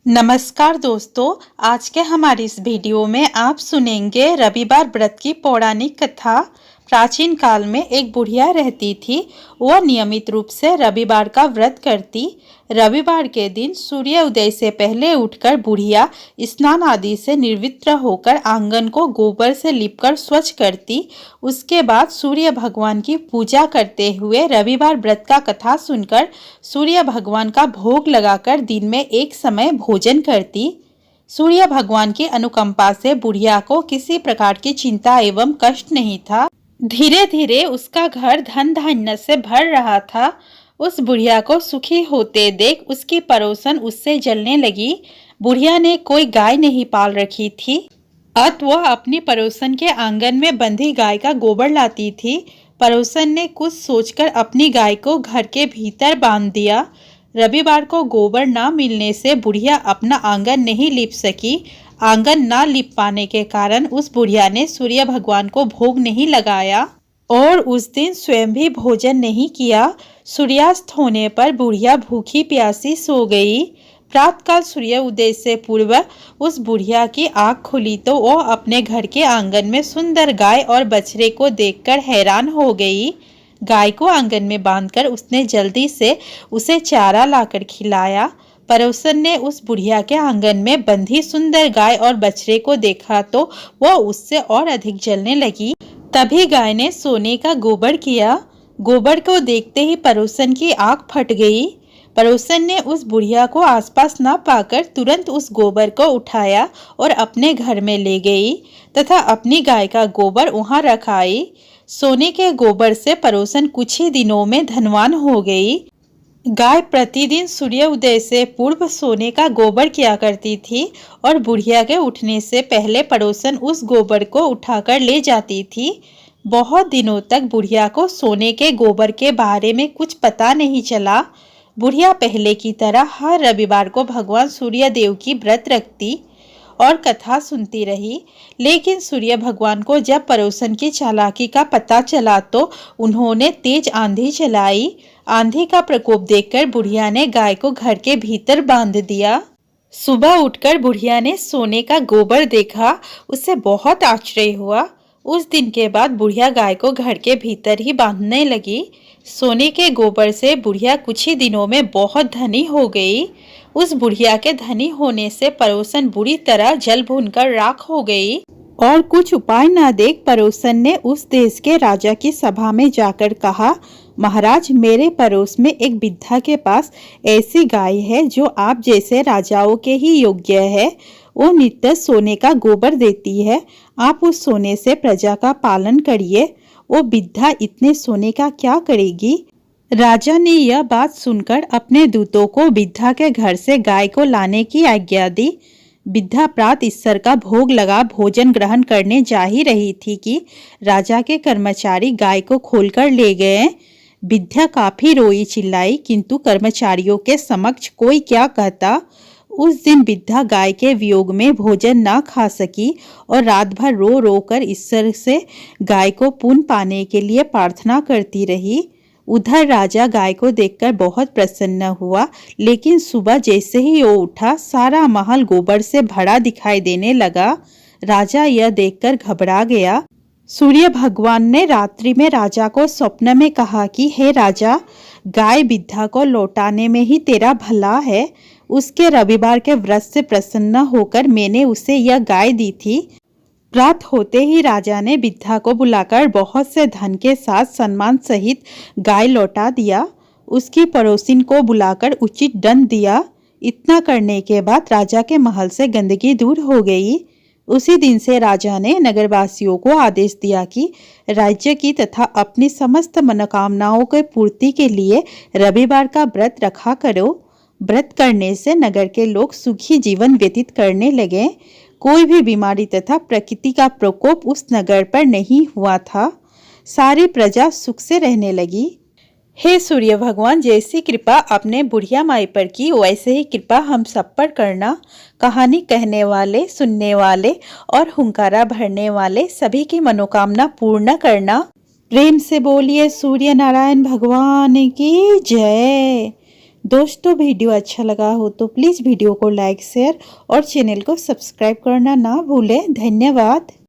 नमस्कार दोस्तों, आज के हमारी इस वीडियो में आप सुनेंगे रविवार व्रत की पौराणिक कथा। प्राचीन काल में एक बुढ़िया रहती थी। वह नियमित रूप से रविवार का व्रत करती। रविवार के दिन सूर्य उदय से पहले उठकर बुढ़िया स्नान आदि से निर्वृत्त होकर आंगन को गोबर से लीपकर स्वच्छ करती। उसके बाद सूर्य भगवान की पूजा करते हुए रविवार व्रत का कथा सुनकर सूर्य भगवान का भोग लगाकर दिन में एक समय भोजन करती। सूर्य भगवान की अनुकंपा से बुढ़िया को किसी प्रकार की चिंता एवं कष्ट नहीं था। धीरे धीरे उसका घर धन धान्य से भर रहा था। उस बुढ़िया को सुखी होते देख उसकी पड़ोसन उससे जलने लगी। बुढ़िया ने कोई गाय नहीं पाल रखी थी, अतः वह अपनी पड़ोसन के आंगन में बंधी गाय का गोबर लाती थी। पड़ोसन ने कुछ सोचकर अपनी गाय को घर के भीतर बांध दिया। रविवार को गोबर न मिलने से बुढ़िया अपना आंगन नहीं लीप सकी। आंगन ना लीप पाने के कारण उस बुढ़िया ने सूर्य भगवान को भोग नहीं लगाया और उस दिन स्वयं भी भोजन नहीं किया। सूर्यास्त होने पर बुढ़िया भूखी प्यासी सो गई। प्रातःकाल सूर्य उदय से पूर्व उस बुढ़िया की आंख खुली तो वह अपने घर के आंगन में सुंदर गाय और बछड़े को देखकर हैरान हो गई। गाय को आंगन में बांधकर उसने जल्दी से उसे चारा लाकर खिलाया। पड़ोसन ने उस बुढ़िया के आंगन में बंधी सुंदर गाय और बछड़े को देखा तो वह उससे और अधिक जलने लगी। तभी गाय ने सोने का गोबर किया। गोबर को देखते ही पड़ोसन की आंख फट गई। पड़ोसन ने उस बुढ़िया को आसपास न पाकर तुरंत उस गोबर को उठाया और अपने घर में ले गई तथा अपनी गाय का गोबर वहां रख आई। सोने के गोबर से पड़ोसन कुछ ही दिनों में धनवान हो गई। गाय प्रतिदिन सूर्य उदय से पूर्व सोने का गोबर किया करती थी और बुढ़िया के उठने से पहले पड़ोसन उस गोबर को उठाकर ले जाती थी। बहुत दिनों तक बुढ़िया को सोने के गोबर के बारे में कुछ पता नहीं चला। बुढ़िया पहले की तरह हर रविवार को भगवान सूर्य देव की व्रत रखती और कथा सुनती रही। लेकिन सूर्य भगवान को जब पड़ोसन की चालाकी का पता चला तो उन्होंने तेज आंधी चलाई। आंधी का प्रकोप देखकर बुढ़िया ने गाय को घर के भीतर बांध दिया। सुबह उठकर बुढ़िया ने सोने का गोबर देखा। उसे बहुत आश्चर्य हुआ। उस दिन के बाद बुढ़िया गाय को घर के भीतर ही बांधने लगी। सोने के गोबर से बुढ़िया कुछ ही दिनों में बहुत धनी हो गई। उस बुढ़िया के धनी होने से पड़ोसन बुरी तरह जल भूनकर राख हो गई और कुछ उपाय न देख पड़ोसन ने उस देश के राजा की सभा में जाकर कहा, महाराज, मेरे पड़ोस में एक वृद्धा के पास ऐसी गाय है जो आप जैसे राजाओं के ही योग्य है। वो नित्य सोने का गोबर देती है। आप उस सोने से प्रजा का पालन करिए। वो वृद्धा इतने सोने का क्या करेगी? राजा ने यह बात सुनकर अपने दूतों को वृद्धा के घर से गाय को लाने की आज्ञा दी। वृद्धा प्रात ईश्वर का भोग लगा भोजन ग्रहण करने जा ही रही थी कि राजा के कर्मचारी गाय को खोलकर ले गए। वृद्धा काफी रोई चिल्लाई, किंतु कर्मचारियों के समक्ष कोई क्या कहता। उस दिन वृद्धा गाय के वियोग में भोजन न खा सकी और रात भर रो रो कर ईश्वर से गाय को पुण्य पाने के लिए प्रार्थना करती रही। उधर राजा गाय को देखकर बहुत प्रसन्न हुआ, लेकिन सुबह जैसे ही वो उठा सारा महल गोबर से भरा दिखाई देने लगा। राजा यह देखकर घबरा गया। सूर्य भगवान ने रात्रि में राजा को स्वप्न में कहा कि हे राजा, गाय वृद्धा को लौटाने में ही तेरा भला है। उसके रविवार के व्रत से प्रसन्न होकर मैंने उसे यह गाय दी थी। प्रात होते ही राजा ने वृद्धा को बुलाकर बहुत से धन के साथ सम्मान सहित गाय लौटा दिया। उसकी पड़ोसिन को बुलाकर उचित दंड दिया। इतना करने के बाद राजा के महल से गंदगी दूर हो गई। उसी दिन से राजा ने नगरवासियों को आदेश दिया कि राज्य की तथा अपनी समस्त मनोकामनाओं के पूर्ति के लिए रविवार का व्रत रखा करो। व्रत करने से नगर के लोग सुखी जीवन व्यतीत करने लगे। कोई भी बीमारी तथा प्रकृति का प्रकोप उस नगर पर नहीं हुआ था। सारी प्रजा सुख से रहने लगी। हे सूर्य भगवान, जैसी कृपा अपने बुढ़िया माई पर की वैसे ही कृपा हम सब पर करना। कहानी कहने वाले, सुनने वाले और हुंकारा भरने वाले सभी की मनोकामना पूर्ण करना। प्रेम से बोलिए सूर्य नारायण भगवान की जय। दोस्तों वीडियो अच्छा लगा हो तो प्लीज़ वीडियो को लाइक शेयर और चैनल को सब्सक्राइब करना ना भूलें। धन्यवाद।